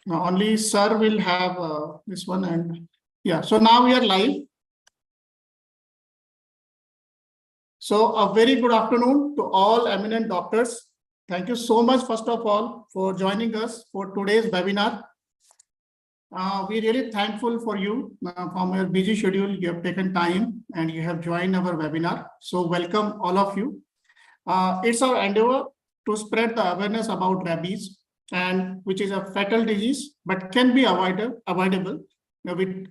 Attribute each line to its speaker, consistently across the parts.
Speaker 1: Only sir will have this one, and yeah. So now we are live. So a very good afternoon to all eminent doctors. Thank you so much, first of all, for joining us for today's webinar. We're really thankful for you from your busy schedule. You have taken time and you have joined our webinar. So welcome all of you. It's our endeavor to spread the awareness about rabies, and which is a fatal disease, but can be avoidable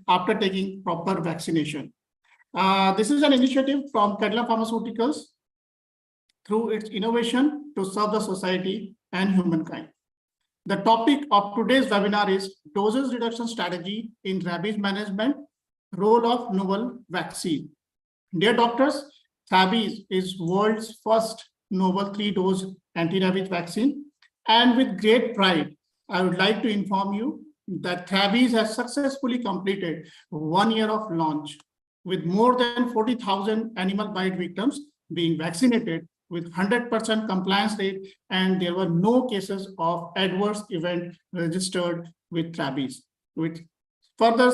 Speaker 1: after taking proper vaccination. This is an initiative from Cadila Pharmaceuticals through its innovation to serve the society and humankind. The topic of today's webinar is doses reduction strategy in rabies management, role of novel vaccine. Dear doctors, rabies is world's first novel 3-dose anti-rabies vaccine. And with great pride, I would like to inform you that rabies has successfully completed 1 year of launch, with more than 40,000 animal bite victims being vaccinated with 100% compliance rate, and there were no cases of adverse event registered with rabies, which further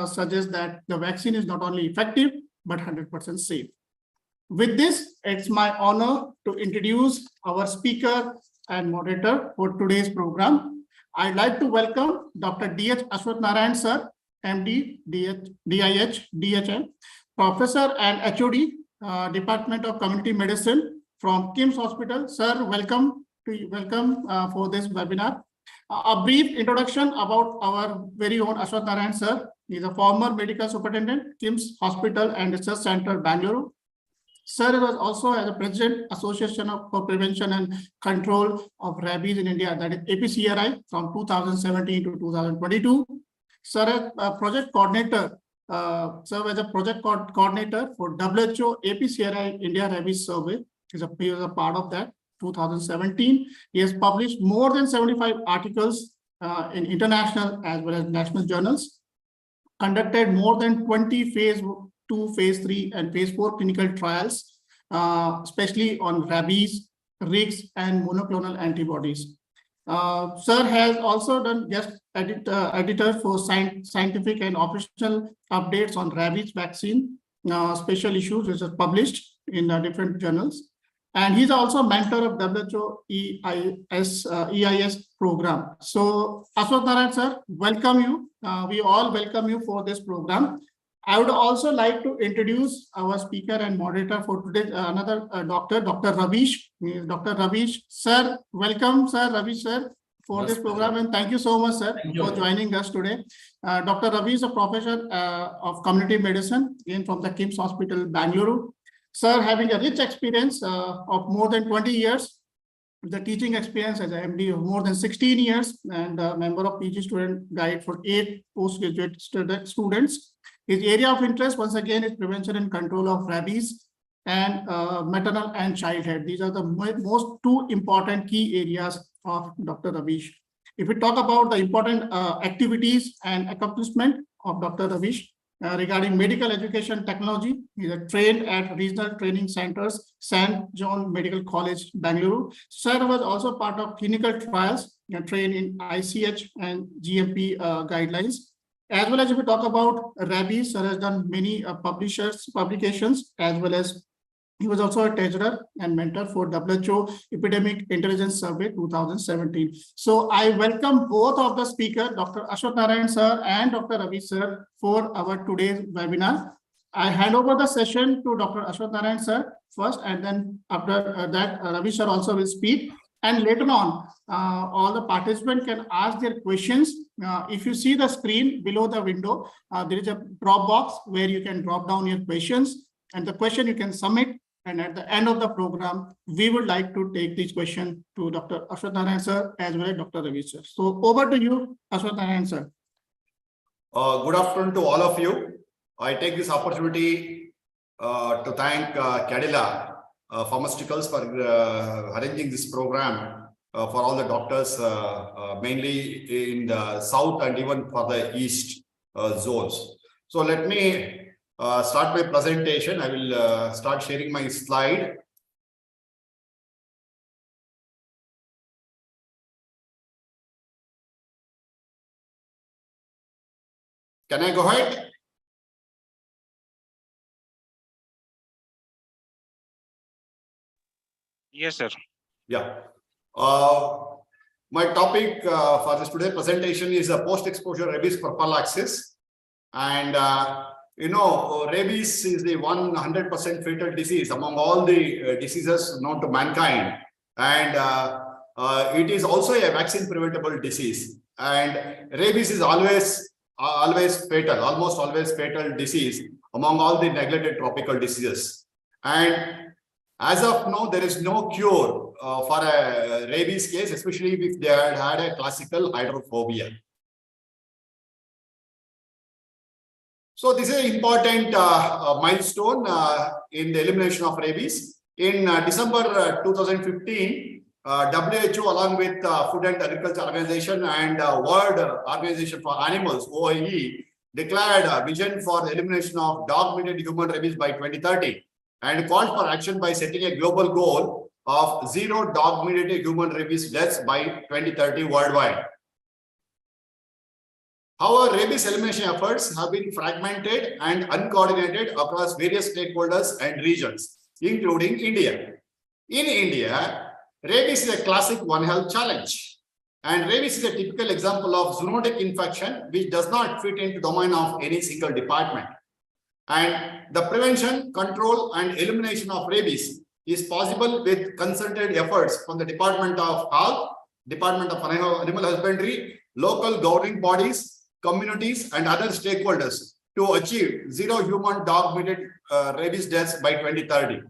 Speaker 1: suggests that the vaccine is not only effective, but 100% safe. With this, it's my honor to introduce our speaker and moderator for today's program. I'd like to welcome Dr. D.H. Ashwath Narayan, sir, MD, DIH, DHM, Professor and HOD, Department of Community Medicine from KIMS Hospital. Sir, welcome for this webinar. A brief introduction about our very own Ashwath Narayan, sir. He is a former medical superintendent, KIMS Hospital and Research Center, Bangalore. Sir was also as a president, Association for Prevention and Control of Rabies in India, that is APCRI, from 2017 to 2022. Sir, as project coordinator, served as a project coordinator for WHO APCRI India Rabies Survey. He was a part of that. 2017. He has published more than 75 articles in international as well as national journals, conducted more than 20 phase 2, phase 3, and phase 4 clinical trials, especially on rabies, RIGS, and monoclonal antibodies. Sir has also done guest editor for scientific and operational updates on rabies vaccine, special issues which are published in different journals. And he's also a mentor of WHO EIS program. So, Ashwath Narayan, sir, welcome you. We all welcome you for this program. I would also like to introduce our speaker and moderator for today, another doctor, Dr. Ravish. Dr. Ravish, sir, welcome, sir, Ravish, sir, for this program. And thank you so much, sir, for joining us today. Dr. Ravish is a professor of community medicine from the KIMS Hospital, Bangalore. Sir, having a rich experience of more than 20 years, the teaching experience as an MD of more than 16 years, and a member of PG Student Guide for 8 postgraduate students. His area of interest, once again, is prevention and control of rabies and maternal and childhood. These are the most 2 important key areas of Dr. Ravish. If we talk about the important activities and accomplishment of Dr. Ravish, regarding medical education technology, he is trained at regional training centers, St. John Medical College, Bangalore. Sir was also part of clinical trials, trained in ICH and GMP guidelines. As well as if we talk about rabies, sir has done many publications, as well as he was also a treasurer and mentor for WHO Epidemic Intelligence Survey 2017. So I welcome both of the speakers, Dr. Ashwath Narayan, sir, and Dr. Ravi, sir, for our today's webinar. I hand over the session to Dr. Ashwath Narayan, sir, first, and then after that, Ravi, sir, also will speak. And later on, all the participants can ask their questions. If you see the screen below the window, there is a drop box where you can drop down your questions, and the question you can submit. And at the end of the program, we would like to take this question to Dr. Ashwath Narayan, sir, as well as Dr. Ravi, sir. So over to you, Ashwath Narayan, sir.
Speaker 2: Good afternoon to all of you. I take this opportunity to thank Cadila Pharmaceuticals for arranging this program for all the doctors, mainly in the south and even for the east zones. So let me start my presentation. I will start sharing my slide. Can I go ahead?
Speaker 3: Yes, sir.
Speaker 2: Yeah. My topic for this today presentation is a post-exposure rabies prophylaxis. And rabies is the 100% fatal disease among all the diseases known to mankind. And it is also a vaccine preventable disease. And rabies is always fatal, almost always fatal disease among all the neglected tropical diseases. And as of now, there is no cure for a rabies case, especially if they had a classical hydrophobia. So this is an important milestone in the elimination of rabies. In December 2015, WHO along with Food and Agriculture Organization and World Organization for Animals, OIE, declared a vision for the elimination of dog-mediated human rabies by 2030 and called for action by setting a global goal of zero dog-mediated human rabies deaths by 2030 worldwide. However, rabies elimination efforts have been fragmented and uncoordinated across various stakeholders and regions, including India. In India, rabies is a classic One Health challenge. And rabies is a typical example of zoonotic infection which does not fit into the domain of any single department. And the prevention, control, and elimination of rabies is possible with concerted efforts from the Department of Health, Department of Animal Husbandry, local governing bodies, communities, and other stakeholders to achieve zero human dog-mediated rabies deaths by 2030.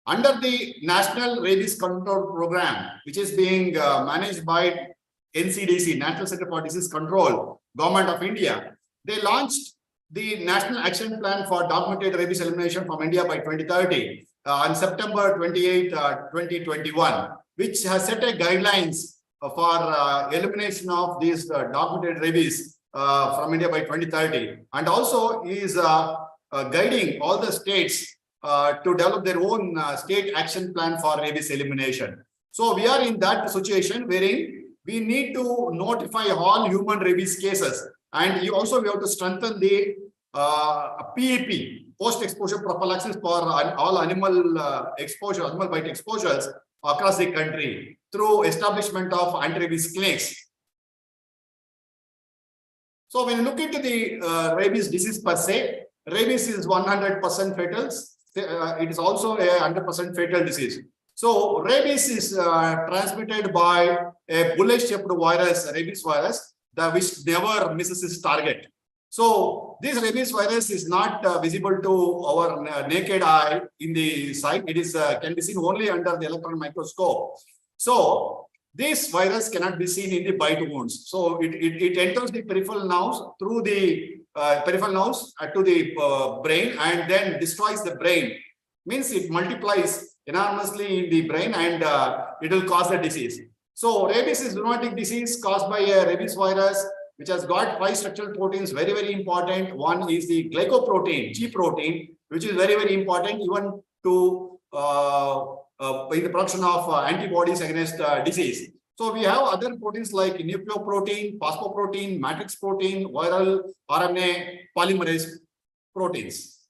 Speaker 2: Under the National Rabies Control Program, which is being managed by NCDC, National Center for Disease Control, Government of India, they launched the National Action Plan for Dog-Mediated Rabies Elimination from India by 2030 on September 28, 2021, which has set a guidelines for elimination of these dog-mediated rabies from India by 2030, and also is guiding all the states to develop their own state action plan for rabies elimination. So we are in that situation wherein we need to notify all human rabies cases. And we have to strengthen the PEP, post-exposure prophylaxis for all animal exposure, animal bite exposures across the country through establishment of anti-rabies clinics. So when you look into the rabies disease per se, rabies is 100% fatal. It is also a 100% fatal disease. So rabies is transmitted by a bullet-shaped virus, rabies virus, which never misses its target. So this rabies virus is not visible to our naked eye in the sight. It is can be seen only under the electron microscope. So this virus cannot be seen in the bite wounds. So it enters the peripheral nerves through the peripheral nerves to the brain and then destroys the brain. Means it multiplies enormously in the brain and it will cause the disease. So rabies is zoonotic disease caused by a rabies virus, which has got 5 structural proteins, very, very important. One is the glycoprotein, G protein, which is very, very important even to in the production of antibodies against disease. So we have other proteins like nucleoprotein, phosphoprotein, matrix protein, viral RNA, polymerase proteins.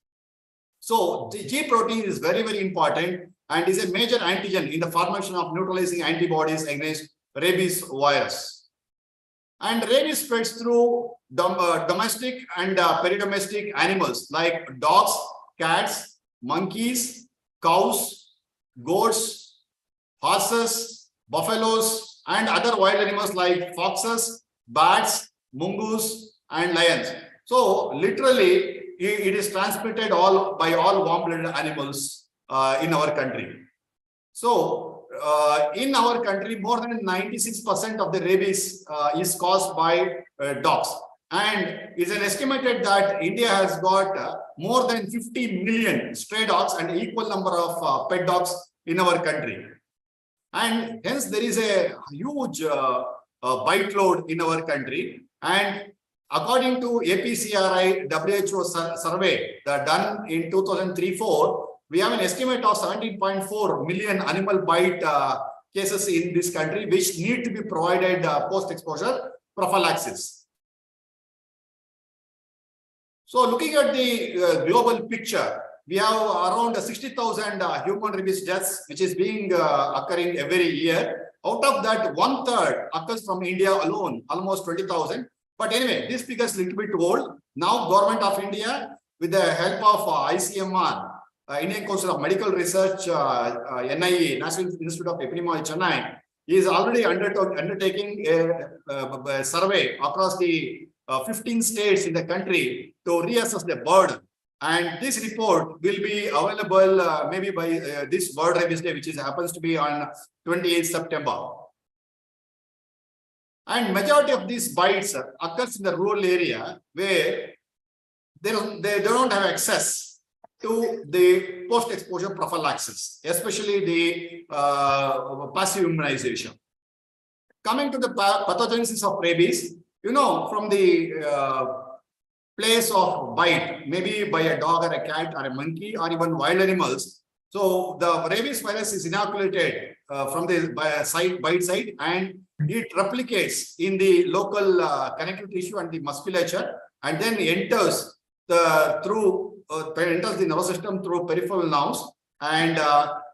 Speaker 2: So the G protein is very, very important and is a major antigen in the formation of neutralizing antibodies against rabies virus. And rabies spreads through domestic and peridomestic animals like dogs, cats, monkeys, cows, goats, horses, buffaloes, and other wild animals like foxes, bats, mongoose, and lions. So literally, it is transmitted by all warm-blooded animals in our country. So in our country, more than 96% of the rabies is caused by dogs. And it's an estimated that India has got more than 50 million stray dogs and an equal number of pet dogs in our country. And hence there is a huge bite load in our country. And according to APCRI WHO survey that done in 2003-04, we have an estimate of 17.4 million animal bite cases in this country, which need to be provided post-exposure prophylaxis. So looking at the global picture, we have around 60,000 human rabies deaths, which is being occurring every year. Out of that, 1/3 occurs from India alone, almost 20,000. But anyway, this figure is a little bit old. Now, Government of India, with the help of ICMR, Indian Council of Medical Research, NIE, National Institute of Epidemiology, Chennai, is already undertaking a survey across the 15 states in the country to reassess the burden. And this report will be available maybe by this World Rabies Day, which happens to be on 28th September. And majority of these bites occurs in the rural area where they don't have access to the post-exposure prophylaxis, especially the passive immunization. Coming to the pathogenesis of rabies, from the place of bite, maybe by a dog or a cat or a monkey or even wild animals. So the rabies virus is inoculated from the bite site, and it replicates in the local connective tissue and the musculature, and then enters enters the nervous system through peripheral nerves, and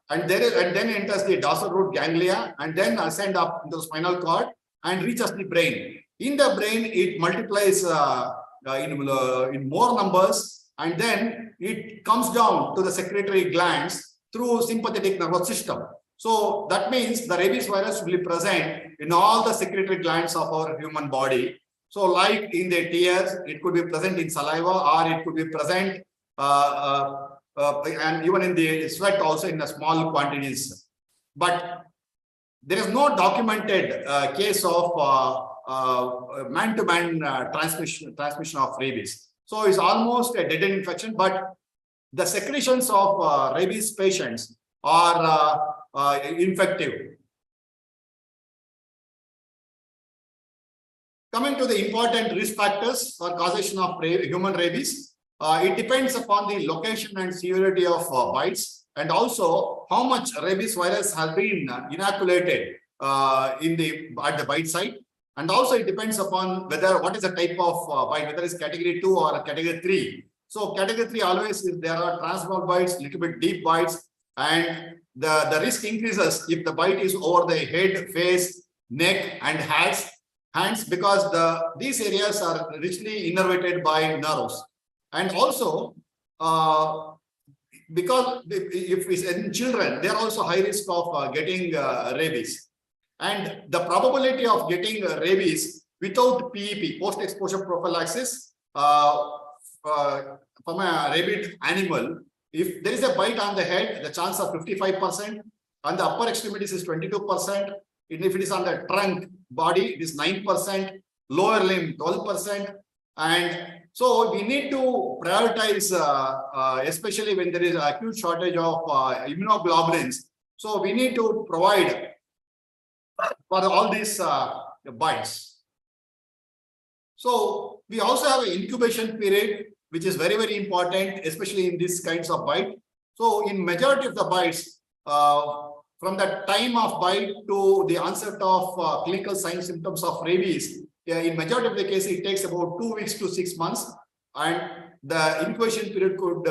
Speaker 2: then enters the dorsal root ganglia, and then ascend up into the spinal cord and reaches the brain. In the brain, it multiplies in more numbers, and then it comes down to the secretory glands through sympathetic nervous system. So that means the rabies virus will be present in all the secretory glands of our human body. So like in the tears, it could be present in saliva, or it could be present and even in the sweat also in the small quantities. But there is no documented case of man-to-man transmission of rabies. So it's almost a dead-end infection, but the secretions of rabies patients are infective. Coming to the important risk factors for causation of human rabies, it depends upon the location and severity of bites, and also how much rabies virus has been inoculated at the bite site. And also it depends upon what is the type of bite, whether it's category 2 or category 3. So category 3 always, if there are transdermal bites, little bit deep bites, and the risk increases if the bite is over the head, face, neck, and hands, because these areas are richly innervated by nerves. And also, because if it's in children, they are also high risk of getting rabies. And the probability of getting rabies without PEP, post-exposure prophylaxis, from a rabid animal, if there is a bite on the head, the chance of 55%, on the upper extremities is 22%, and if it is on the trunk body, it is 9%, lower limb 12%, and so we need to prioritize, especially when there is an acute shortage of immunoglobulins. So we need to provide for all these bites. So we also have an incubation period, which is very, very important, especially in these kinds of bite. So in majority of the bites, from the time of bite to the onset of clinical signs, symptoms of rabies, in majority of the cases, it takes about 2 weeks to 6 months. And the incubation period could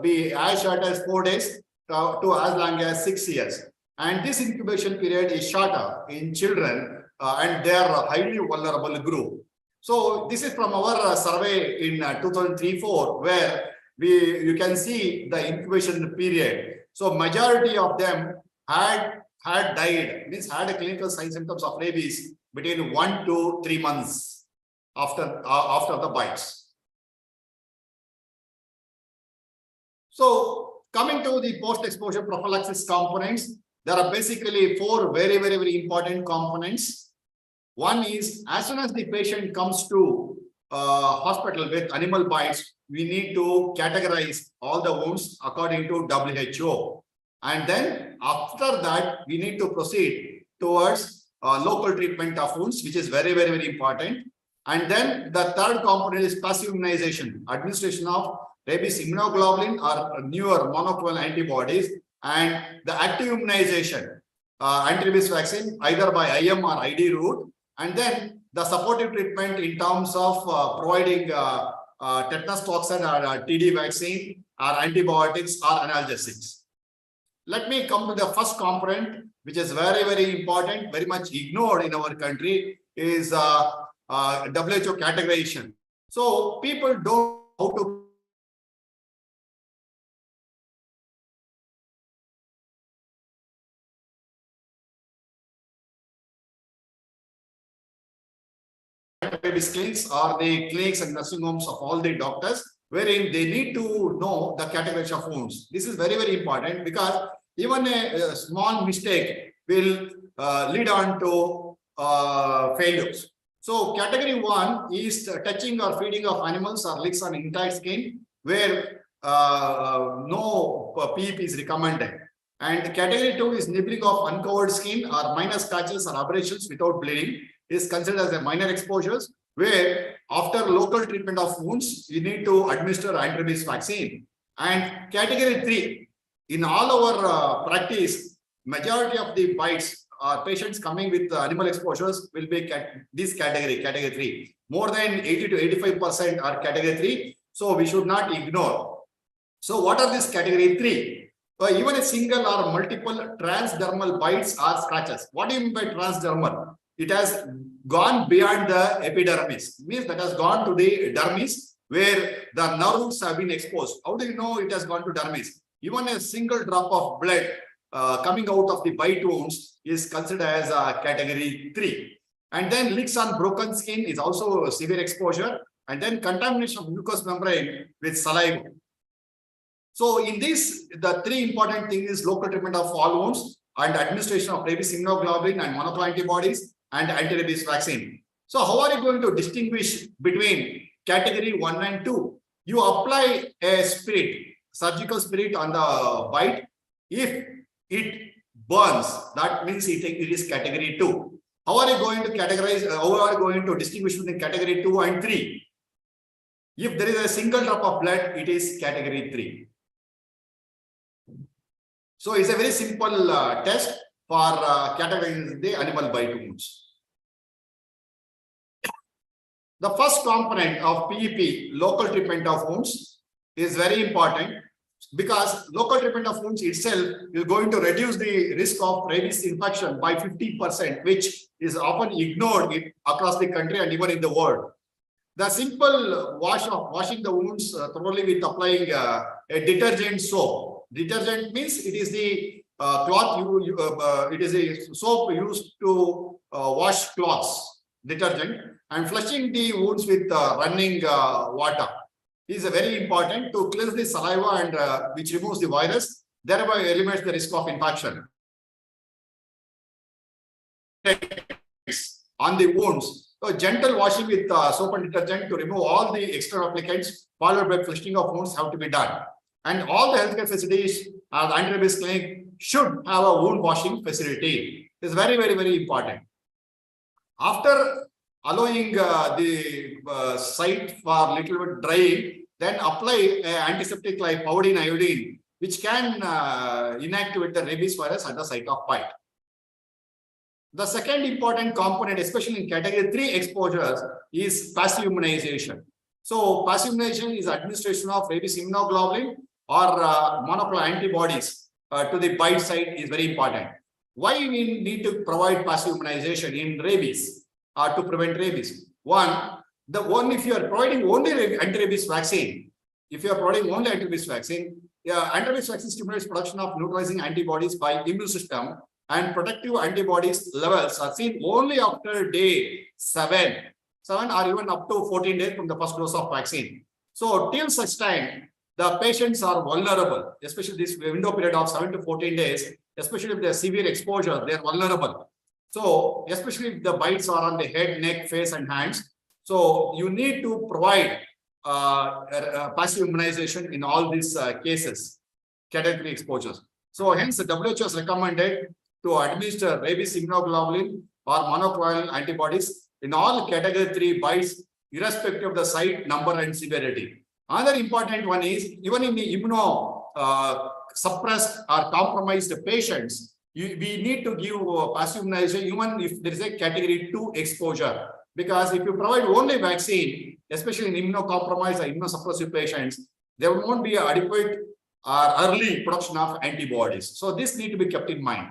Speaker 2: be as short as 4 days to as long as 6 years. And this incubation period is shorter in children, and they are a highly vulnerable group. So this is from our survey in 2003-04, where you can see the incubation period. So majority of them had died, means had a clinical signs symptoms of rabies between 1 to 3 months after the bites. So coming to the post-exposure prophylaxis components, there are basically 4 very, very, very important components. One is, as soon as the patient comes to hospital with animal bites, we need to categorize all the wounds according to WHO. And then after that, we need to proceed towards local treatment of wounds, which is very, very, very important. And then the third component is passive immunization, administration of rabies immunoglobulin or newer monoclonal antibodies, and the active immunization, anti-rabies vaccine, either by IM or ID route, and then the supportive treatment in terms of providing tetanus toxin or TD vaccine or antibiotics or analgesics. Let me come to the first component, which is very, very important, very much ignored in our country, is WHO categorization. So people don't know how to babies clinics or the clinics and nursing homes of all the doctors, wherein they need to know the categories of wounds. This is very, very important because even a small mistake will lead on to failures. So category 1 is touching or feeding of animals or licks on entire skin, where no PEP is recommended. And category 2 is nibbling of uncovered skin or minor scratches or abrasions without bleeding, is considered as a minor exposures, where after local treatment of wounds, you need to administer anti-rabies vaccine. And category 3, in all our practice, majority of the bites patients coming with animal exposures will be this category 3. More than 80 to 85% are category 3. So we should not ignore. So what are this category 3? Even a single or multiple transdermal bites or scratches. What do you mean by transdermal? It has gone beyond the epidermis, means that has gone to the dermis, where the nerves have been exposed. How do you know it has gone to dermis? Even a single drop of blood coming out of the bite wounds is considered as a category 3. And then licks on broken skin is also severe exposure. And then contamination of mucous membrane with saliva. So in this, the 3 important things is local treatment of all wounds and administration of rabies immunoglobulin and monoclonal antibodies and anti-rabies vaccine. So how are you going to distinguish between category 1 and 2? You apply a spirit, surgical spirit on the bite. If it burns, that means it is category 2. How are you going to categorize, how are you going to distinguish between category 2 and 3? If there is a single drop of blood, it is category 3. So it's a very simple test for categorizing the animal bite wounds. The first component of PEP, local treatment of wounds, is very important because local treatment of wounds itself is going to reduce the risk of rabies infection by 50%, which is often ignored across the country and even in the world. The simple washing the wounds thoroughly with applying a detergent soap. Detergent means it is the it is a soap used to wash cloths, detergent, and flushing the wounds with running water is very important to cleanse the saliva and which removes the virus, thereby eliminates the risk of infection. On the wounds, so gentle washing with soap and detergent to remove all the extra applicants, followed by flushing of wounds, have to be done. And all the healthcare facilities, the anti-rabies clinic should have a wound washing facility. It's very, very, very important. After allowing the site for little bit drying, then apply antiseptic like powdered iodine, which can inactivate the rabies virus at the site of bite. The second important component, especially in category 3 exposures, is passive immunization. So passive immunization is administration of rabies immunoglobulin or monoclonal antibodies to the bite site is very important. Why we need to provide passive immunization in rabies to prevent rabies? If you are providing only anti-rabies vaccine, anti-rabies vaccine stimulates production of neutralizing antibodies by immune system, and protective antibodies levels are seen only after day 7 or even up to 14 days from the first dose of vaccine. So till such time, the patients are vulnerable, especially this window period of 7 to 14 days, especially if they are severe exposure, they are vulnerable. So especially if the bites are on the head, neck, face, and hands. So you need to provide passive immunization in all these cases, category exposures. So hence the WHO has recommended to administer rabies immunoglobulin or monoclonal antibodies in all category 3 bites, irrespective of the site, number, and severity. Another important one is even in the suppressed or compromised patients, we need to give passive immunization even if there is a category 2 exposure. Because if you provide only vaccine, especially in immunocompromised or immunosuppressive patients, there won't be adequate or early production of antibodies. So this need to be kept in mind.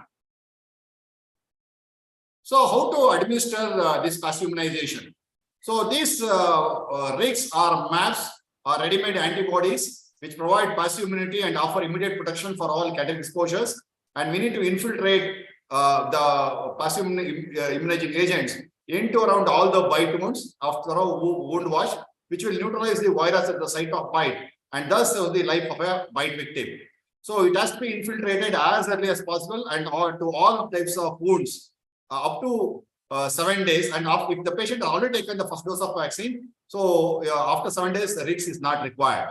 Speaker 2: So how to administer this passive immunization? So these RIGs or MAPs are ready-made antibodies which provide passive immunity and offer immediate protection for all category exposures. And we need to infiltrate the passive immunizing agents into around all the bite wounds after a wound wash, which will neutralize the virus at the site of bite and thus save the life of a bite victim. So it has to be infiltrated as early as possible and to all types of wounds up to 7 days. And if the patient has already taken the first dose of vaccine, so after 7 days, the RIGs is not required.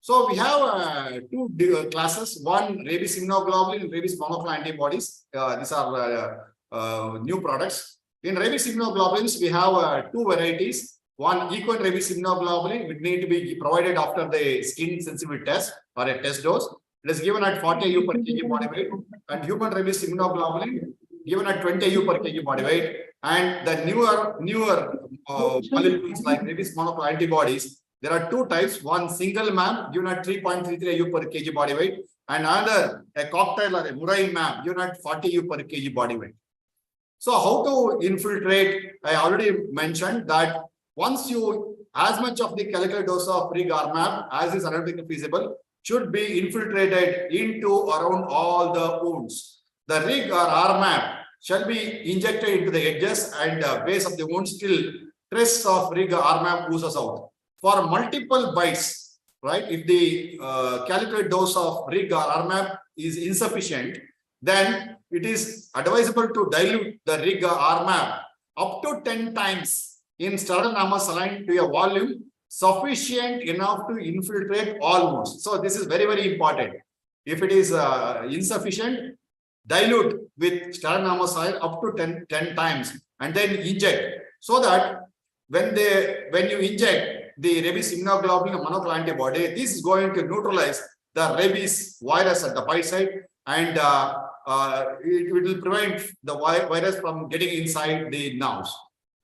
Speaker 2: So we have two classes, one rabies immunoglobulin and rabies monoclonal antibodies. These are new products. In rabies immunoglobulins, we have two varieties. One equine rabies immunoglobulin, which need to be provided after the skin sensitivity test or a test dose. It is given at 40 IU per kg body weight, and human rabies immunoglobulin given at 20 IU per kg body weight. And the newer molecules like rabies monoclonal antibodies, there are two types. One single MAM given at 3.33 IU per kg body weight, and another a cocktail or a murine MAM given at 40 IU per kg body weight. So how to infiltrate? I already mentioned that once you, as much of the calculated dose of RIG or MAP as is analytically feasible should be infiltrated into around all the wounds. The RIG or RMAP shall be injected into the edges and base of the wounds till trace of RIG or RMAP oozes out. For multiple bites, right? If the calculated dose of RIG or RMAP is insufficient, then it is advisable to dilute the RIG or RMAP up to 10 times in sterile normal saline to a volume sufficient enough to infiltrate all wounds. So this is very, very important. If it is insufficient, dilute with sterile normal saline up to 10 times and then inject, so that when you inject the rabies immunoglobulin or monoclonal antibody, this is going to neutralize the rabies virus at the bite site, and it will prevent the virus from getting inside the nerves.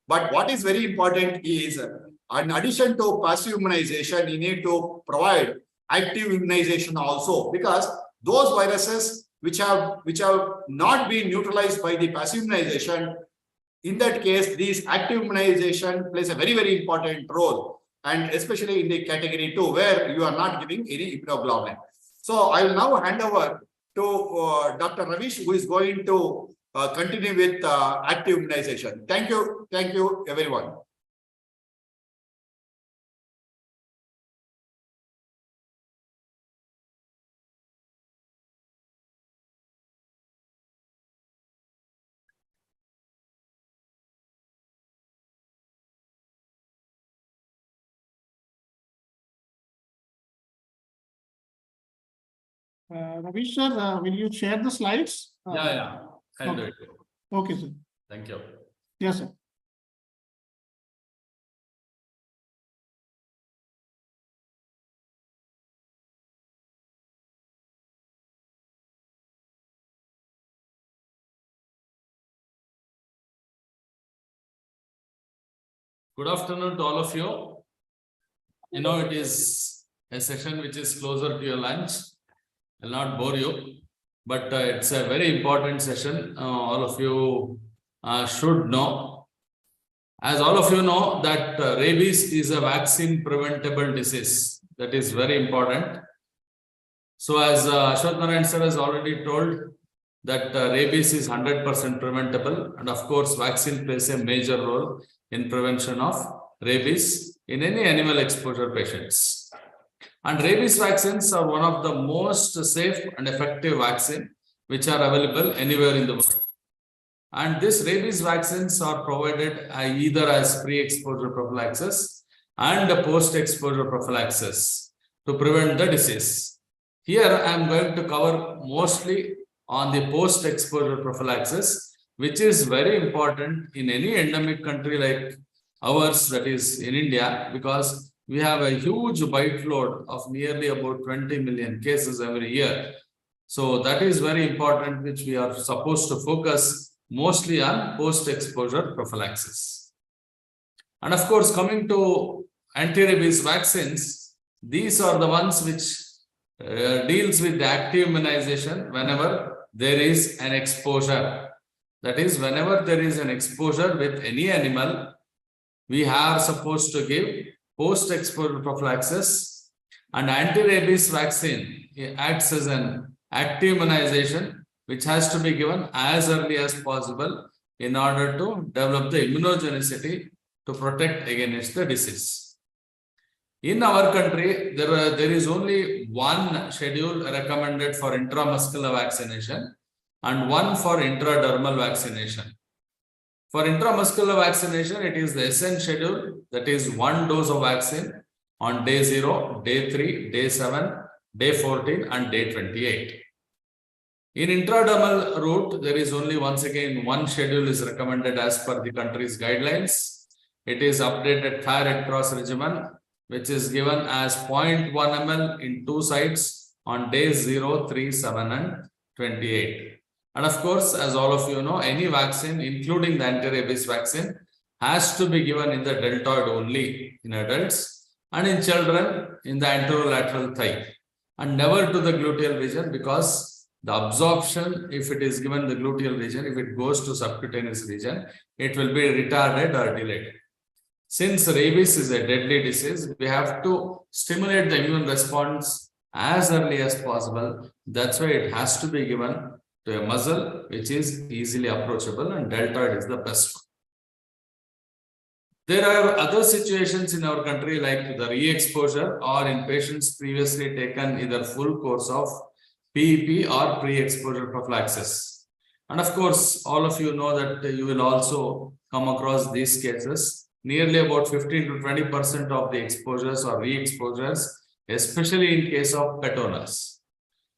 Speaker 2: But what is very important is, in addition to passive immunization, you need to provide active immunization also, because those viruses which have not been neutralized by the passive immunization, in that case, this active immunization plays a very, very important role, and especially in the category 2, where you are not giving any immunoglobulin. So I will now hand over to Dr. Ravish, who is going to continue with active immunization. Thank you, everyone.
Speaker 1: Ravish sir, will you share the slides?
Speaker 3: Yeah. I'll do it.
Speaker 1: Okay, sir.
Speaker 3: Thank you.
Speaker 1: Yes, sir.
Speaker 3: Good afternoon to all of you. You know, it is a session which is closer to your lunch. I'll not bore you, but it's a very important session. All of you should know. As all of you know, that rabies is a vaccine preventable disease. That is very important. So as Ashwath Narayan sir has already told, that rabies is 100% preventable, and of course vaccine plays a major role in prevention of rabies in any animal exposure patients. And rabies vaccines are one of the most safe and effective vaccines which are available anywhere in the world. And these rabies vaccines are provided either as pre-exposure prophylaxis and post-exposure prophylaxis to prevent the disease. Here I am going to cover mostly on the post-exposure prophylaxis, which is very important in any endemic country like ours, that is in India, because we have a huge bite load of nearly about 20 million cases every year. So that is very important, which we are supposed to focus mostly on post-exposure prophylaxis. And of course, coming to anti-rabies vaccines, these are the ones which deals with the active immunization whenever there is an exposure. That is, whenever there is an exposure with any animal, we are supposed to give post-exposure prophylaxis, and anti-rabies vaccine acts as an active immunization which has to be given as early as possible in order to develop the immunogenicity to protect against the disease. In our country, there is only one schedule recommended for intramuscular vaccination and one for intradermal vaccination. For intramuscular vaccination, it is the SN schedule, that is 1 dose of vaccine on day 0, day 3, day 7, day 14 and day 28. In intradermal route, there is only once again one schedule is recommended as per the country's guidelines. It is updated Thai Red Cross regimen, which is given as 0.1 ml in 2 sites on days 0, 3, 7 and 28. And of course, as all of you know, any vaccine, including the anti-rabies vaccine, has to be given in the deltoid only in adults, and in children in the anterolateral thigh, and never to the gluteal region, because the absorption, if it is given the gluteal region, if it goes to subcutaneous region, it will be retarded or delayed. Since rabies is a deadly disease, we have to stimulate the immune response as early as possible. That's why it has to be given to a muscle which is easily approachable, and deltoid is the best one. There are other situations in our country like the re-exposure, or in patients previously taken either full course of PEP or pre-exposure prophylaxis. And of course, all of you know that you will also come across these cases. Nearly about 15 to 20% of the exposures or re-exposures, especially in case of pet owners.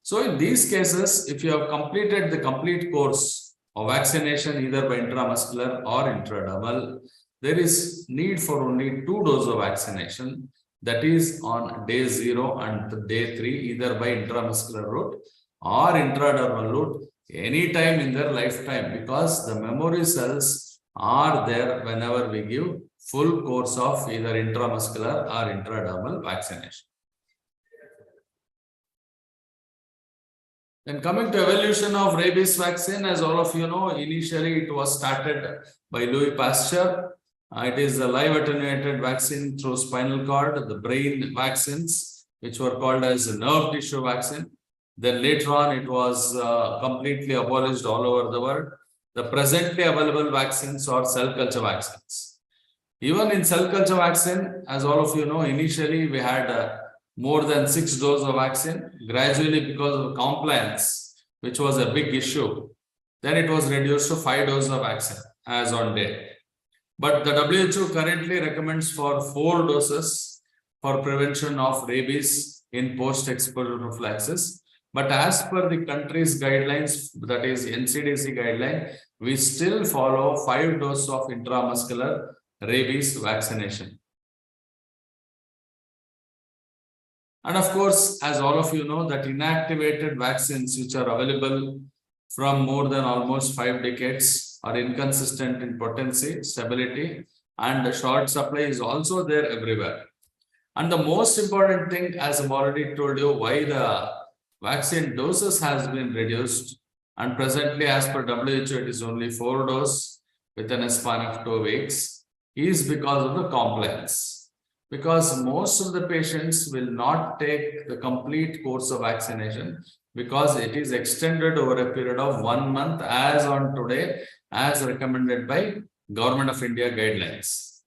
Speaker 3: So in these cases, if you have completed the complete course of vaccination either by intramuscular or intradermal, there is need for only 2 doses of vaccination, that is on day 0 and day 3, either by intramuscular route or intradermal route, anytime in their lifetime, because the memory cells are there whenever we give full course of either intramuscular or intradermal vaccination. Then coming to evolution of rabies vaccine, as all of you know, initially it was started by Louis Pasteur. It is a live attenuated vaccine through spinal cord, the brain vaccines, which were called as a nerve tissue vaccine. Then later on, it was completely abolished all over the world. The presently available vaccines are cell culture vaccines. Even in cell culture vaccine, as all of you know, initially we had more than 6 doses of vaccine. Gradually, because of compliance, which was a big issue, then it was reduced to 5 doses of vaccine as on date. But the WHO currently recommends for 4 doses for prevention of rabies in post-exposure prophylaxis. But as per the country's guidelines, that is NCDC guideline, we still follow 5 doses of intramuscular rabies vaccination. And of course, as all of you know, that inactivated vaccines which are available from more than almost 5 decades are inconsistent in potency, stability, and the short supply is also there everywhere. And the most important thing, as I've already told you, why the vaccine doses has been reduced, and presently as per WHO it is only 4 doses within a span of 2 weeks, is because of the compliance. Because most of the patients will not take the complete course of vaccination, because it is extended over a period of 1 month as on today, as recommended by Government of India guidelines.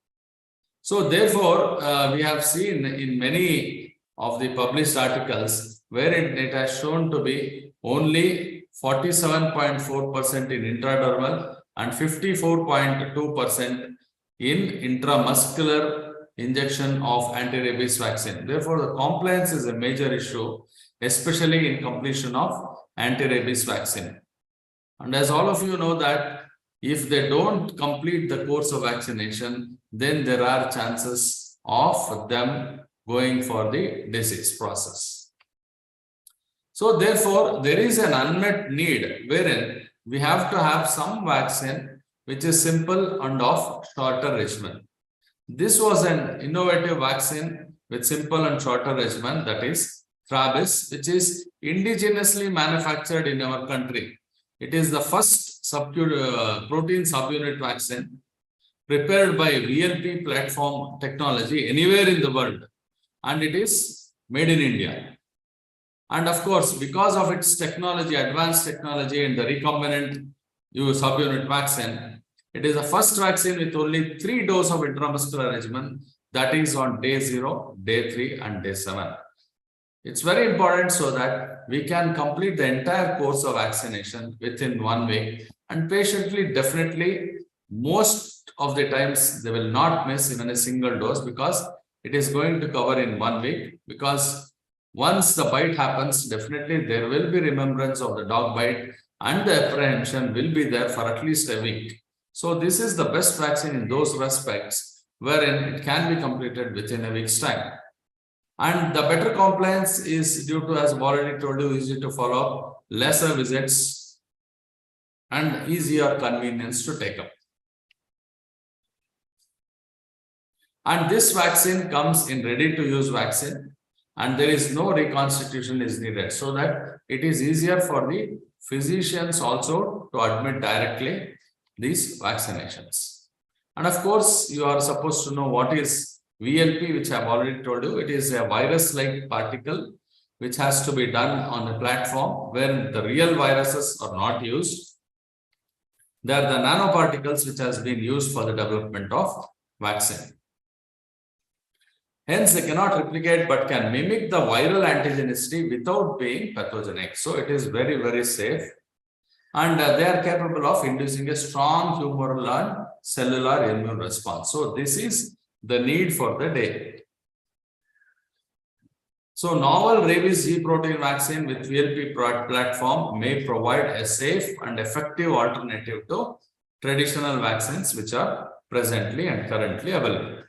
Speaker 3: So therefore, we have seen in many of the published articles wherein it has shown to be only 47.4% in intradermal and 54.2% in intramuscular injection of anti-rabies vaccine. Therefore, the compliance is a major issue, especially in completion of anti-rabies vaccine. And as all of you know that if they don't complete the course of vaccination, then there are chances of them going for the disease process. So therefore, there is an unmet need wherein we have to have some vaccine which is simple and of shorter regimen. This was an innovative vaccine with simple and shorter regimen, that is Trabis, which is indigenously manufactured in our country. It is the first protein subunit vaccine prepared by VLP platform technology anywhere in the world, and it is made in India. And of course, because of its technology, advanced technology, and the recombinant subunit vaccine, it is the first vaccine with only 3 doses of intramuscular regimen, that is on day 0, day 3, and day 7. It's very important so that we can complete the entire course of vaccination within 1 week, and patiently, definitely, most of the times they will not miss even a single dose, because it is going to cover in 1 week. Because once the bite happens, definitely there will be remembrance of the dog bite, and the apprehension will be there for at least a week. So this is the best vaccine in those respects, wherein it can be completed within a week's time. And the better compliance is due to, as I've already told you, easy to follow, lesser visits, and easier convenience to take up. And this vaccine comes in ready-to-use vaccine, and there is no reconstitution is needed, so that it is easier for the physicians also to admit directly these vaccinations. And of course, you are supposed to know what is VLP, which I have already told you. It is a virus-like particle which has to be done on a platform where the real viruses are not used. They are the nanoparticles which has been used for the development of vaccine. Hence, they cannot replicate but can mimic the viral antigenicity without being pathogenic. So it is very, very safe. And they are capable of inducing a strong humoral and cellular immune response. So this is the need for the day. So novel rabies G protein vaccine with VLP platform may provide a safe and effective alternative to traditional vaccines which are presently and currently available.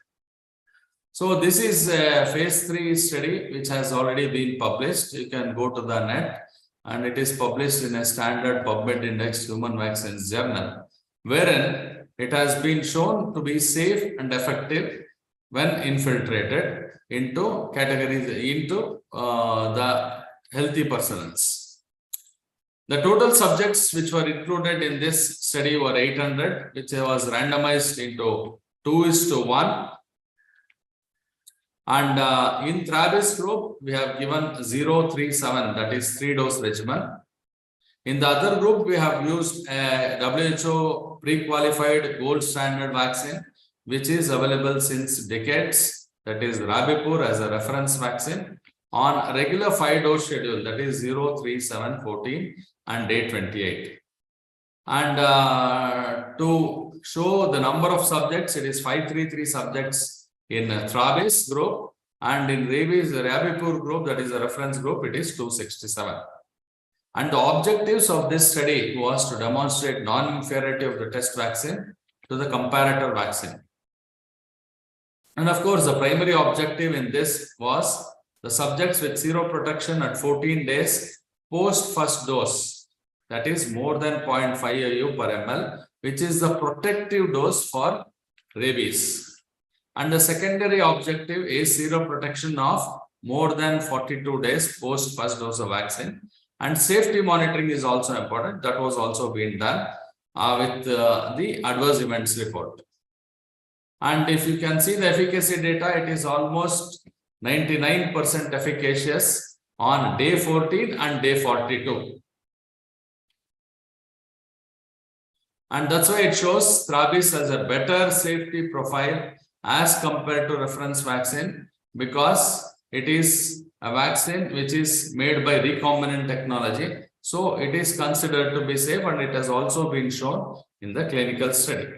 Speaker 3: So this is a phase 3 study which has already been published. You can go to the net, and it is published in a standard PubMed indexed human vaccines journal, wherein it has been shown to be safe and effective when infiltrated into categories, into the healthy persons. The total subjects which were included in this study were 800, which was randomized into 2:1. And in Trabis group, we have given 037, that is 3-dose regimen. In the other group, we have used a WHO pre-qualified gold standard vaccine, which is available since decades, that is Rabipur as a reference vaccine, on a regular 5-dose schedule, that is 03714 and day 28. And to show the number of subjects, it is 533 subjects in Trabis group, and in Rabipur group, that is a reference group, it is 267. And the objectives of this study was to demonstrate non-inferiority of the test vaccine to the comparator vaccine. And of course, the primary objective in this was the subjects with seroprotection at 14 days post first dose, that is more than 0.5 IU per ml, which is the protective dose for rabies. And the secondary objective is seroprotection of more than 42 days post first dose of vaccine. And safety monitoring is also important. That was also being done with the adverse events report. And if you can see the efficacy data, it is almost 99% efficacious on day 14 and day 42. And that's why it shows Trabis has a better safety profile as compared to reference vaccine, because it is a vaccine which is made by recombinant technology. So it is considered to be safe, and it has also been shown in the clinical study.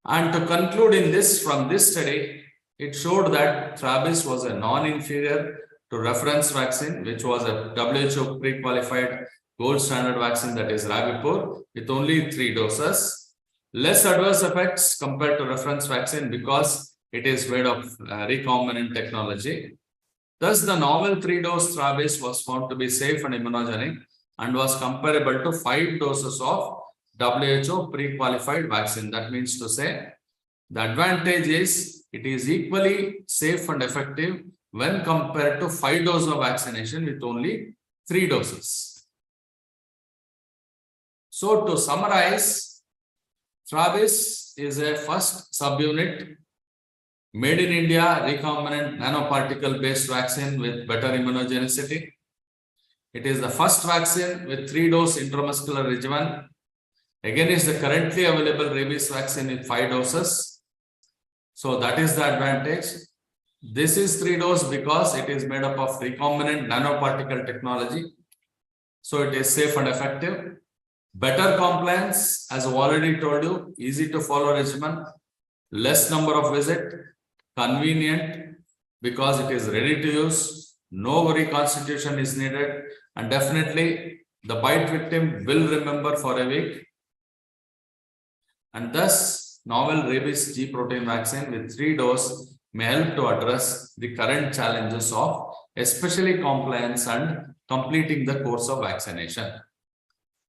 Speaker 3: And to conclude in this, from this study, it showed that Trabis was a non-inferior to reference vaccine, which was a WHO pre-qualified gold standard vaccine, that is Rabipur, with only 3 doses. Less adverse effects compared to reference vaccine because it is made of recombinant technology. Thus, the novel 3-dose Trabis was found to be safe and immunogenic and was comparable to 5 doses of WHO pre-qualified vaccine. That means to say, The advantage is it is equally safe and effective when compared to 5 doses of vaccination with only 3 doses. So to summarize, Travis is a first subunit made in India recombinant nanoparticle based vaccine with better immunogenicity. It is the first vaccine with 3-dose intramuscular regimen. Again, is the currently available rabies vaccine with 5 doses. So that is the advantage. This is 3-dose because it is made up of recombinant nanoparticle technology. So it is safe and effective. Better compliance, as I've already told you, easy to follow regimen, less number of visit, convenient because it is ready to use, no reconstitution is needed, and definitely the bite victim will remember for a week. And thus, novel rabies G protein vaccine with 3 doses may help to address the current challenges of especially compliance and completing the course of vaccination.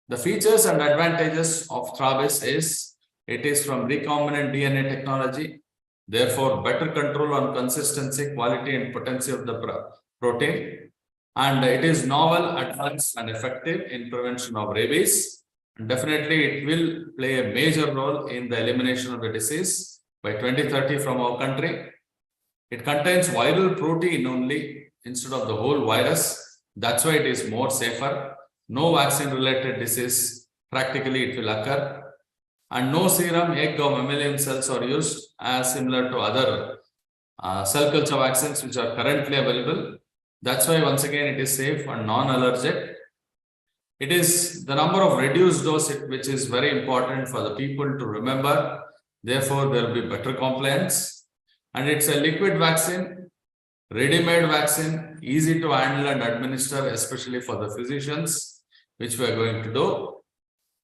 Speaker 3: The features and advantages of Travis is it is from recombinant DNA technology, therefore better control on consistency, quality and potency of the protein, and it is novel, advanced and effective in prevention of rabies. And definitely it will play a major role in the elimination of the disease by 2030 from our country. It contains viral protein only instead of the whole virus. That's why it is more safer. No vaccine related disease, practically it will occur. And no serum, egg or mammalian cells are used as similar to other cell culture vaccines which are currently available. That's why once again it is safe and non-allergic. It is the number of reduced dose which is very important for the people to remember. Therefore, there will be better compliance. And it's a liquid vaccine, ready-made vaccine, easy to handle and administer, especially for the physicians, which we are going to do.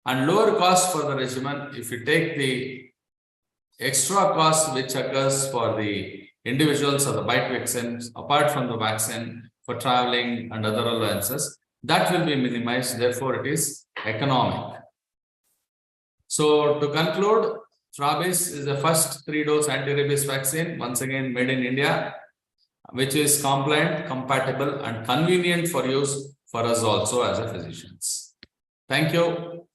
Speaker 3: And lower cost for the regimen if you take the extra cost which occurs for the individuals or the bite victims apart from the vaccine for traveling and other allowances, that will be minimized. Therefore, it is economic. So to conclude, Travis is the first 3-dose anti-rabies vaccine, once again made in India, which is compliant, compatible and convenient for use for us also as a physicians. Thank you.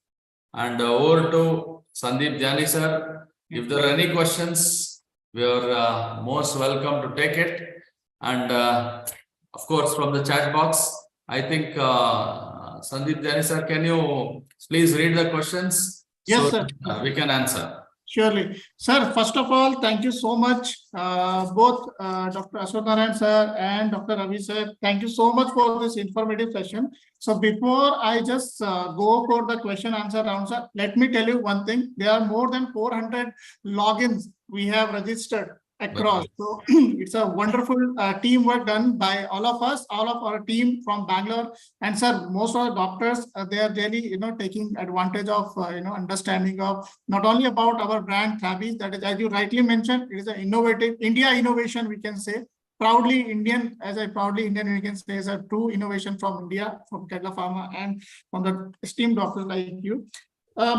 Speaker 3: And over to Sandeep Jani sir. If there are any questions, we are most welcome to take it. And of course, from the chat box, I think Sandeep Jani sir, can you please read the questions?
Speaker 1: Yes,
Speaker 3: so
Speaker 1: sir.
Speaker 3: We can answer.
Speaker 1: Surely. Sir, first of all, thank you so much, both Dr. Ashok Narayan sir and Dr. Ravi sir. Thank you so much for this informative session. So before I just go for the question answer round, sir, let me tell you one thing. There are more than 400 logins we have registered across. So it's a wonderful teamwork done by all of us, all of our team from Bangalore. And sir, most of the doctors, they are really, taking advantage of, understanding of not only about our brand Travis, that is, as you rightly mentioned, it is an innovative India innovation, we can say. Proudly Indian, as I proudly Indian, we can say is a true innovation from India, from Cadila Pharma and from the esteemed doctors like you.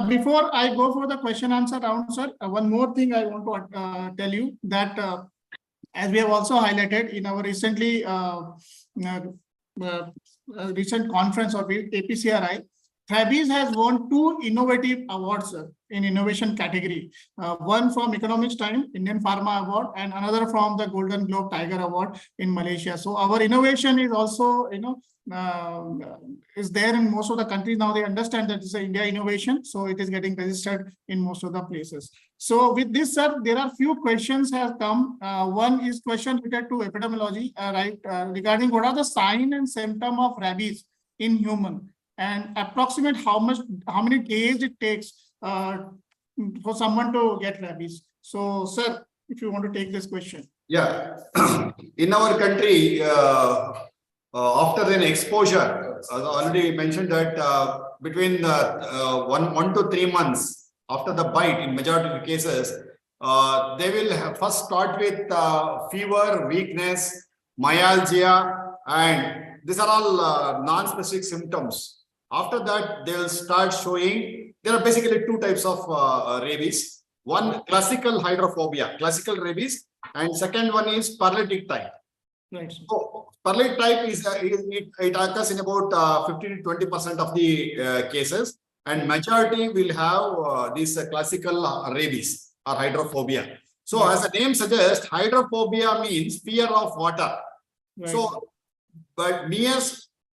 Speaker 1: Before I go for the question answer round, sir, one more thing I want to tell you that as we have also highlighted in our recently recent conference of APCRI, Travis has won 2 innovative awards, sir, in innovation category. One from Economics Times Indian Pharma Award and another from the Golden Globe Tiger Award in Malaysia. So our innovation is also, is there in most of the countries. Now they understand that it's an India innovation, so it is getting registered in most of the places. So with this, sir, there are few questions have come. One is question related to epidemiology, regarding what are the sign and symptom of rabies in human, and approximate how many days it takes for someone to get rabies. So, sir, if you want to take this question.
Speaker 2: Yeah, in our country, after an exposure, I already mentioned that between 1 to 3 months after the bite, in majority of the cases, they will first start with fever, weakness, myalgia, and these are all non-specific symptoms. After that, they will start showing, there are basically 2 types of rabies. One classical hydrophobia, classical rabies, and second one is paralytic type.
Speaker 1: Right. Sir.
Speaker 2: So paralytic type it occurs in about 15 to 20% of the cases, and majority will have this classical rabies or hydrophobia. So as the name suggests, hydrophobia means fear of water.
Speaker 1: Right.
Speaker 2: So, but mere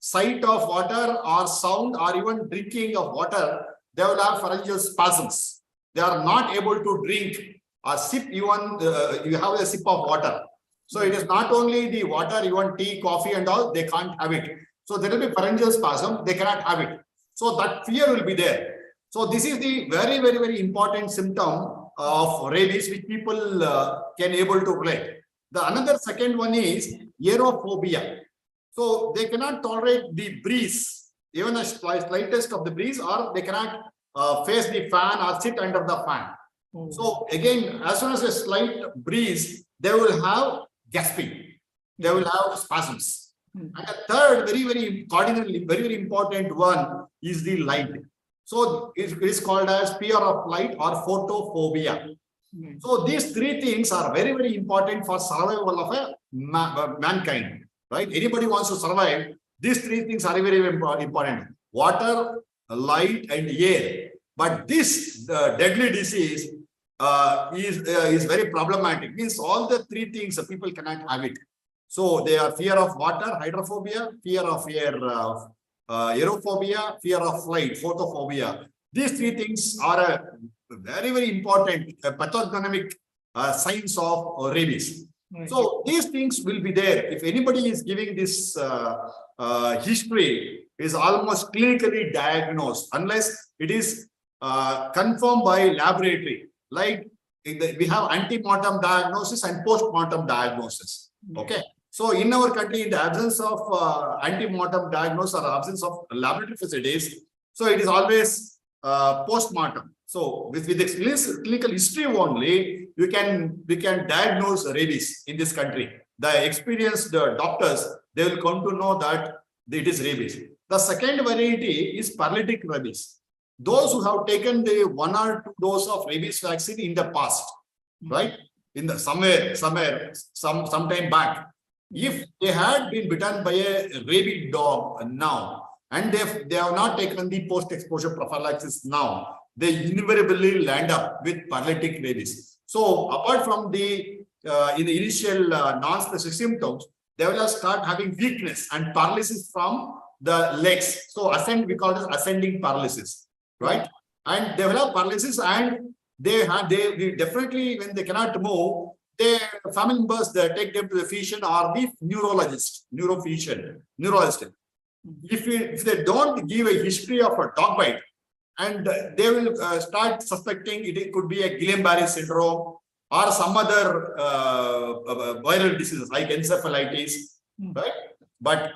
Speaker 2: sight of water or sound or even drinking of water, they will have pharyngeal spasms. They are not able to drink or sip even, you have a sip of water. So it is not only the water, even tea, coffee and all, they can't have it. So there will be pharyngeal spasm, they cannot have it. So that fear will be there. So this is the very important symptom of rabies which people can able to relate. The another second one is aerophobia. So they cannot tolerate the breeze, even the slightest of the breeze, or they cannot face the fan or sit under the fan.
Speaker 1: Oh.
Speaker 2: So again, as soon as a slight breeze, they will have gasping, they will have spasms. And the third, cardinally, very important one is the light. So it is called as fear of light or photophobia. So these three things are very important for survival of a mankind, right? Anybody wants to survive, these three things are very important: water, light, and air. But this deadly disease is very problematic. Means all the three things people cannot have it. So they are fear of water, hydrophobia; fear of air, aerophobia; fear of light, photophobia. These three things are a very important pathognomonic signs of rabies.
Speaker 1: Right.
Speaker 2: So these things will be there. If anybody is giving this history, is almost clinically diagnosed unless it is confirmed by laboratory. Like we have ante-mortem diagnosis and post-mortem diagnosis. Okay. So in our country, in the absence of ante-mortem diagnosis or absence of laboratory facilities, so it is always post-mortem. So with the clinical history only, we can diagnose rabies in this country. The experienced doctors, they will come to know that it is rabies. The second variety is paralytic rabies. Those who have taken the 1 or 2 doses of rabies vaccine in the past, right? In the sometime back, if they had been bitten by a rabid dog now, and they have not taken the post-exposure prophylaxis now, they invariably land up with paralytic rabies. So apart from the in the initial non-specific symptoms, they will start having weakness and paralysis from the legs. So we call this ascending paralysis, right? And they will have paralysis, and they definitely, when they cannot move, their family members, they take them to the physician or the neurologist. If they don't give a history of a dog bite, and they will start suspecting it could be a Guillain-Barré syndrome or some other viral diseases like encephalitis, right? But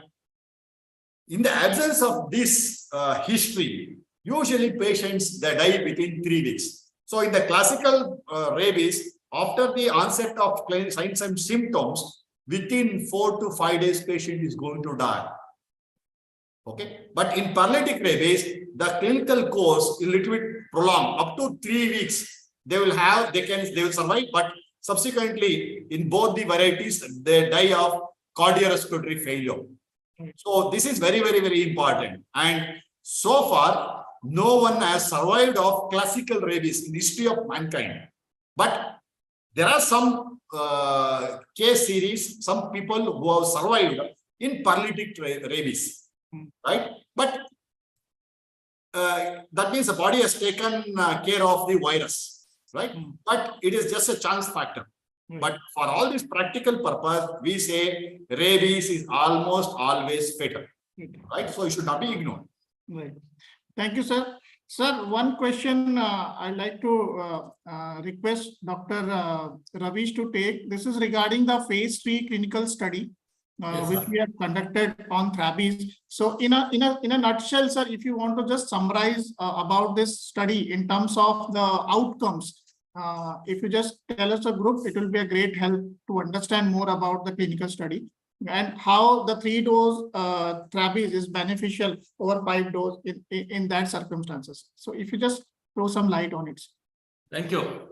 Speaker 2: in the absence of this history, usually patients, they die within 3 weeks. So in the classical rabies, after the onset of signs and symptoms, within 4 to 5 days, patient is going to die. Okay, but in paralytic rabies, the clinical course is a little bit prolonged, up to 3 weeks. They will survive, but subsequently, in both the varieties, they die of cardiorespiratory failure. So this is very important. And so far, no one has survived of classical rabies in the history of mankind. But there are some case series, some people who have survived in paralytic rabies, right? But that means the body has taken care of the virus, right? But it is just a chance factor. But for all this practical purpose, we say rabies is almost always fatal, right? So it should not be ignored.
Speaker 1: Right. Thank you, sir. Sir, one question I'd like to request Dr. Ravish to take. This is regarding the phase 3 clinical study
Speaker 3: Yes,
Speaker 1: which
Speaker 3: sir.
Speaker 1: we have conducted on rabies. So in a nutshell, sir, if you want to just summarize about this study in terms of the outcomes, if you just tell us a group, it will be a great help to understand more about the clinical study and how the 3-dose rabies is beneficial over 5 dose in that circumstances. So if you just throw some light on it.
Speaker 3: Thank you.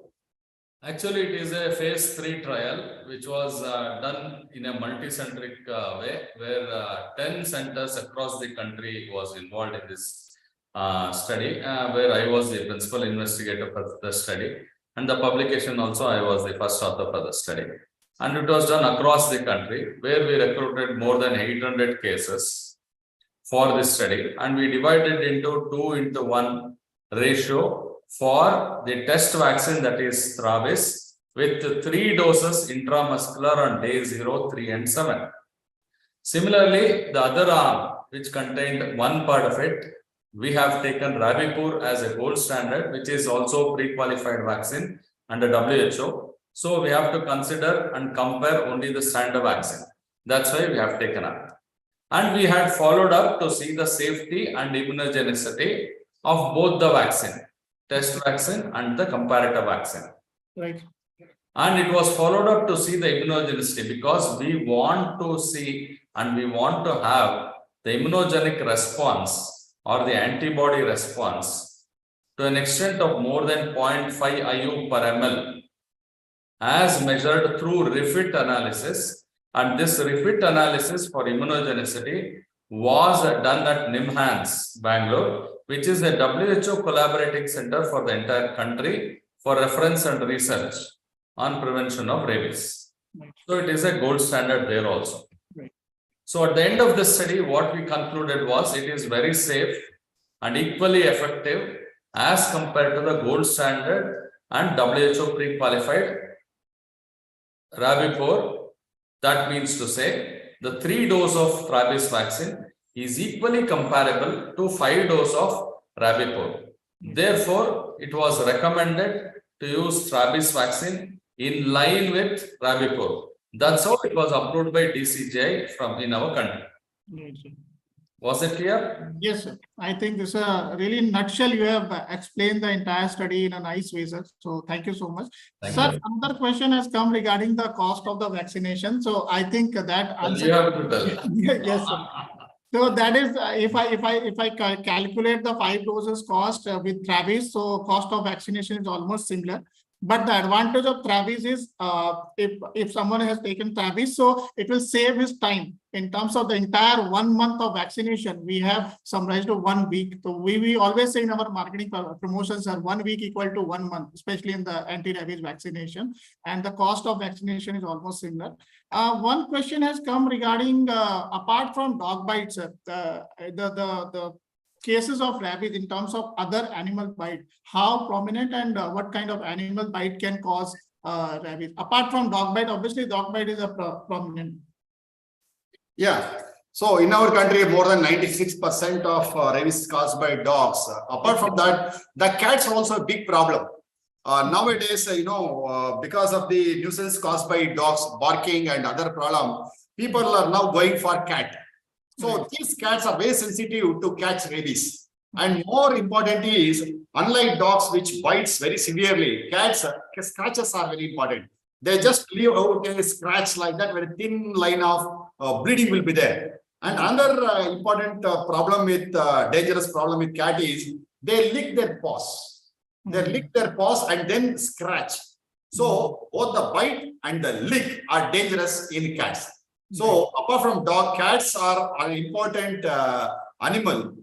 Speaker 3: Actually, it is a phase 3 trial, which was done in a multi-centric way, where 10 centers across the country was involved in this study, where I was the principal investigator for the study, and the publication also I was the first author for the study. And it was done across the country, where we recruited more than 800 cases for this study, and we divided into 2:1 ratio for the test vaccine, that is Travis, with 3 doses intramuscular on day 0, 3, and 7. Similarly, the other arm, which contained one part of it, we have taken Rabipur as a gold standard, which is also pre-qualified vaccine under WHO. So we have to consider and compare only the standard vaccine. That's why we have taken up. And we had followed up to see the safety and immunogenicity of both the vaccine, test vaccine and the comparator vaccine.
Speaker 1: Right.
Speaker 3: And it was followed up to see the immunogenicity, because we want to see and we want to have the immunogenic response or the antibody response to an extent of more than 0.5 IU per ml as measured through refit analysis. And this refit analysis for immunogenicity was done at NIMHANS, Bangalore, which is a WHO collaborating center for the entire country for reference and research on prevention of rabies.
Speaker 1: Right.
Speaker 3: So it is a gold standard there also.
Speaker 1: Right.
Speaker 3: So at the end of the study, what we concluded was it is very safe and equally effective as compared to the gold standard and WHO pre-qualified Rabipur. That means to say the 3 dose of Travis vaccine is equally comparable to 5 dose of Rabipur. Therefore, it was recommended to use Travis vaccine in line with Rabipur. That's how it was approved by DCGI from in our country.
Speaker 1: Right, sir.
Speaker 3: Was it clear?
Speaker 1: Yes, sir. I think this is a really in nutshell. You have explained the entire study in a nice way, sir. So thank you so much.
Speaker 3: Thank
Speaker 1: Sir,
Speaker 3: you.
Speaker 1: another question has come regarding the cost of the vaccination. So I think that answer.
Speaker 3: You have to tell.
Speaker 1: Yes, sir. So that is, if I calculate the 5 doses cost with Travis, so cost of vaccination is almost similar. But the advantage of Travis is, if someone has taken Travis, so it will save his time in terms of the entire 1 month of vaccination. We have summarized to 1 week. So we always say in our marketing promotions are 1 week equal to 1 month, especially in the anti-rabies vaccination. And the cost of vaccination is almost similar. One question has come regarding, apart from dog bites, the cases of rabies in terms of other animal bite, how prominent and what kind of animal bite can cause rabies? Apart from dog bite, obviously dog bite is a prominent.
Speaker 2: Yeah. So in our country, more than 96% of rabies is caused by dogs. Apart from that, the cats are also a big problem. Nowadays, because of the nuisance caused by dogs barking and other problem, people are now going for cat. So these cats are very sensitive to catch rabies. And more important is, unlike dogs which bites very severely, cats, scratches are very important. They just leave out a scratch like that, where a thin line of bleeding will be there. And another important problem with, dangerous problem with cat is, they lick their paws. They lick their paws and then scratch. So both the bite and the lick are dangerous in cats. So apart from dog, cats are an important animal,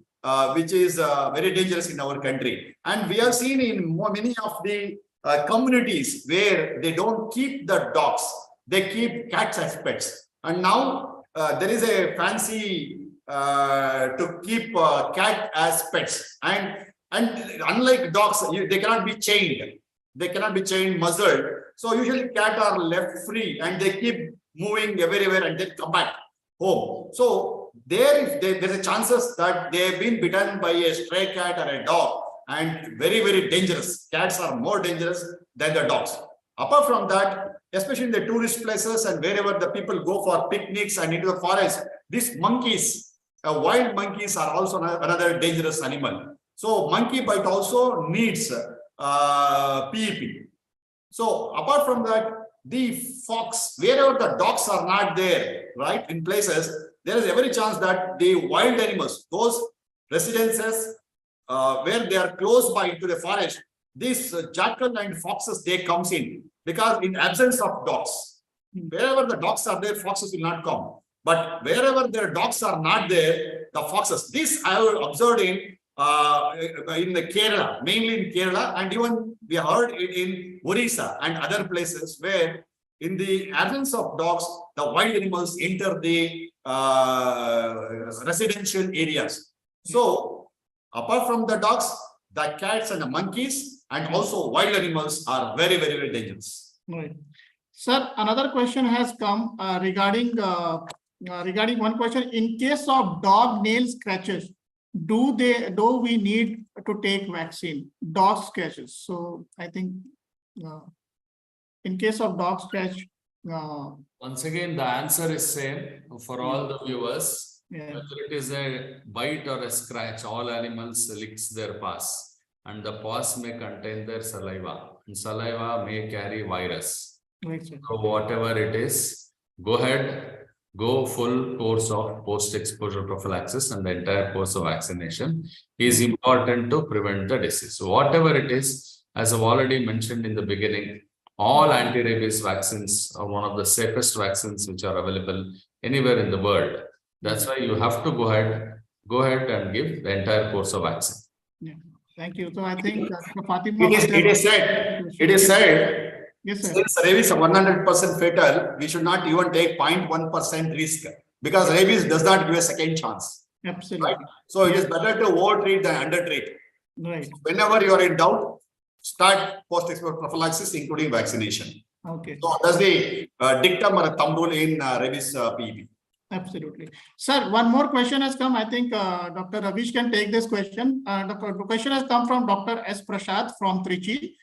Speaker 2: which is very dangerous in our country. And we have seen in many of the communities where they don't keep the dogs, they keep cats as pets. And now there is a fancy to keep cat as pets. And unlike dogs, they cannot be chained. They cannot be chained, muzzled. So usually cats are left free and they keep moving everywhere and then come back home. So there's a chances that they have been bitten by a stray cat or a dog, and very, very dangerous. Cats are more dangerous than the dogs. Apart from that, especially in the tourist places and wherever the people go for picnics and into the forest, these monkeys, wild monkeys are also another dangerous animal. So monkey bite also needs PEP. So apart from that, the fox, wherever the dogs are not there, right, in places, there is every chance that the wild animals, those residences where they are close by to the forest, these jackal and foxes, they comes in because in absence of dogs, wherever the dogs are there, foxes will not come. But wherever the dogs are not there, the foxes. This I have observed in the Kerala, mainly in Kerala, and even we heard it in Orissa and other places where in the absence of dogs, the wild animals enter the residential areas. So apart from the dogs, the cats and the monkeys and also wild animals are very, very, very dangerous.
Speaker 1: Right. Sir, another question has come regarding one question. In case of dog nail scratches, do we need to take vaccine? Dog scratches. So I think in case of dog scratch,
Speaker 3: Once again, the answer is same for all the viewers.
Speaker 1: yeah,
Speaker 3: Whether it is a bite or a scratch, all animals licks their paws, and the paws may contain their saliva, and saliva may carry virus.
Speaker 1: right, sir.
Speaker 3: So whatever it is, go ahead, go full course of post-exposure prophylaxis, and the entire course of vaccination is important to prevent the disease. So whatever it is, as I've already mentioned in the beginning, all anti-rabies vaccines are one of the safest vaccines which are available anywhere in the world. That's why you have to go ahead and give the entire course of vaccine.
Speaker 1: Yeah. Thank you. So I think Fatima.
Speaker 2: It is said,
Speaker 1: Yes, sir.
Speaker 2: since rabies is 100% fatal, we should not even take 0.1% risk because rabies does not give a second chance.
Speaker 1: Absolutely.
Speaker 2: Right? So it is better to over-treat than under-treat.
Speaker 1: Right.
Speaker 2: Whenever you are in doubt, start post-exposure prophylaxis, including vaccination.
Speaker 1: Okay.
Speaker 2: So that's the dictum or a thumb rule in rabies PEP.
Speaker 1: Absolutely. Sir, one more question has come. I think Dr. Ravish can take this question. The question has come from Dr. S. Prasad from Trichy.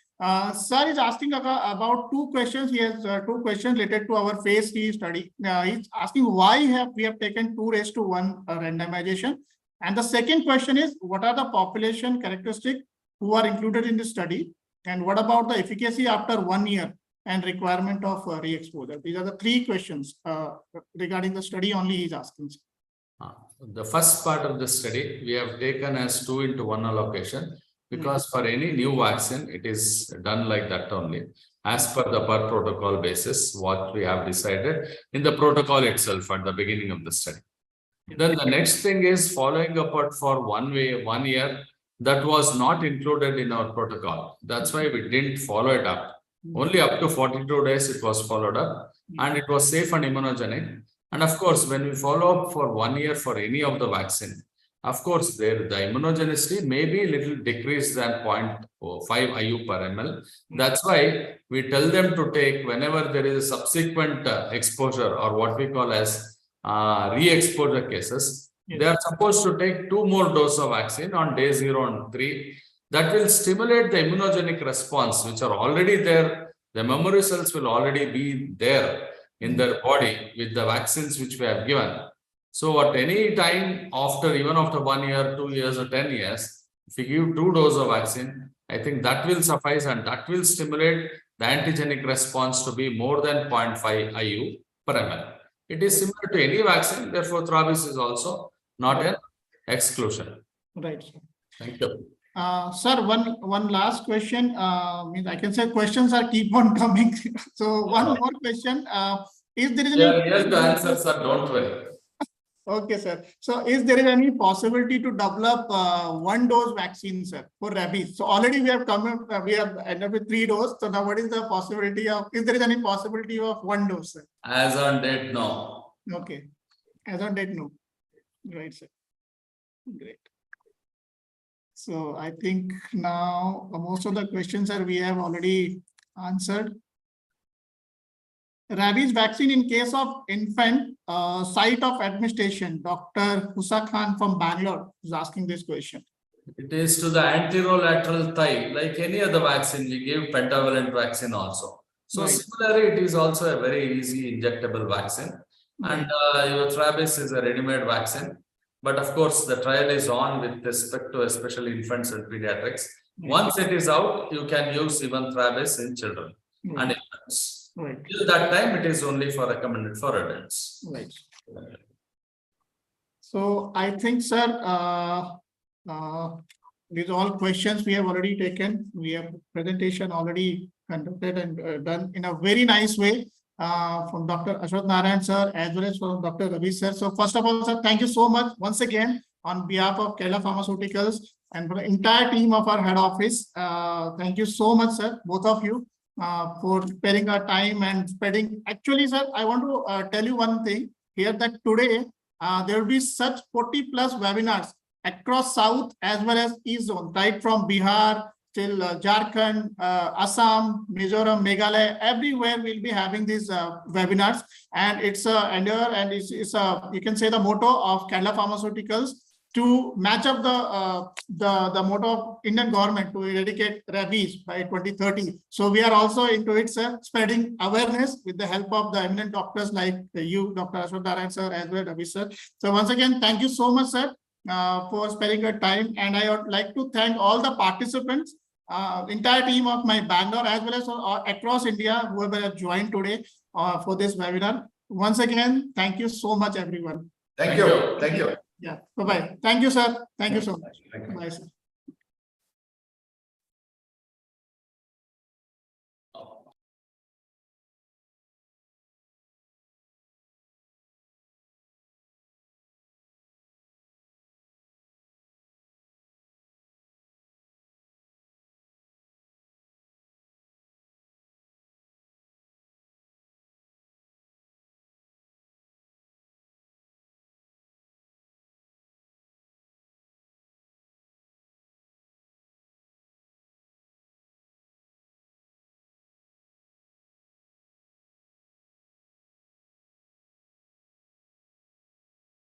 Speaker 1: Sir is asking about two questions. He has two questions related to our phase 3 study. He's asking why we have taken 2:1 randomization. And the second question is, what are the population characteristics who are included in the study? And what about the efficacy after 1 year and requirement of re-exposure? These are the three questions regarding the study only he's asking.
Speaker 3: The first part of the study, we have taken as 2:1 allocation because for any new vaccine, it is done like that only. As per the per protocol basis, what we have decided in the protocol itself at the beginning of the study. Then the next thing is following up for 1 year. That was not included in our protocol. That's why we didn't follow it up. Only up to 42 days it was followed up, and it was safe and immunogenic. And of course, when we follow up for 1 year for any of the vaccine, of course, the immunogenicity may be a little decreased than 0.5 IU per ml. That's why we tell them to take whenever there is a subsequent exposure or what we call as re-exposure cases. They are supposed to take 2 more doses of vaccine on day 0 and 3. That will stimulate the immunogenic response, which are already there. The memory cells will already be there in their body with the vaccines which we have given. So at any time even after 1 year, 2 years or 10 years, if you give 2 doses of vaccine, I think that will suffice and that will stimulate the antigenic response to be more than 0.5 IU per ml. It is similar to any vaccine, therefore rabies is also not an exclusion.
Speaker 1: Right, sir.
Speaker 3: Thank you.
Speaker 1: Sir, one last question. Means I can say questions are keep on coming. So one more question. Is there any?
Speaker 3: Yes, the answers are, don't worry.
Speaker 1: Okay, sir. So is there any possibility to develop 1 dose vaccine, sir, for rabies? So already we have we have ended with 3 doses. So now what is the possibility of, is there any possibility of 1 dose, sir?
Speaker 3: As on date, no.
Speaker 1: Okay. As on date, no. Right, sir. Great. So I think now most of the questions we have already answered. Rabies vaccine in case of infant, site of administration. Dr. Husa Khan from Bangalore is asking this question.
Speaker 3: It is to the anterolateral thigh, like any other vaccine, we give pentavalent vaccine also. So
Speaker 1: Right.
Speaker 3: similarly, it is also a very easy injectable vaccine. And your rabies is a ready-made vaccine. But of course, the trial is on with respect to especially infants and pediatrics. Once it is out, you can use even rabies in children and infants.
Speaker 1: Right.
Speaker 3: Till that time, it is only for recommended for adults.
Speaker 1: Right. So I think, sir, these are all questions we have already taken. We have presentation already conducted and done in a very nice way from Dr. Ashwath Narayan sir as well as from Dr. Ravi sir. So first of all, sir, thank you so much once again on behalf of Kerala Pharmaceuticals and for the entire team of our head office. Thank you so much, sir, both of you, for sparing our time and spreading. Actually, sir, I want to tell you one thing here that today there will be such 40+ webinars across South as well as East Zone, right from Bihar till Jharkhand, Assam, Mizoram, Meghalaya, everywhere we'll be having these webinars. And it's and it's you can say the motto of Kerala Pharmaceuticals to match up the motto of Indian government to eradicate rabies by 2030. So we are also into it, sir, spreading awareness with the help of the eminent doctors like you, Dr. Ashwath Narayan sir, as well as Ravi sir. So once again, thank you so much, sir, for sparing your time. And I would like to thank all the participants, entire team of my Bangalore as well as across India, whoever have joined today for this webinar. Once again, thank you so much, everyone.
Speaker 2: Thank you. Thank you.
Speaker 1: Yeah, bye-bye. Thank you, sir. Thank you so much.
Speaker 2: Thank you.
Speaker 1: Bye, sir.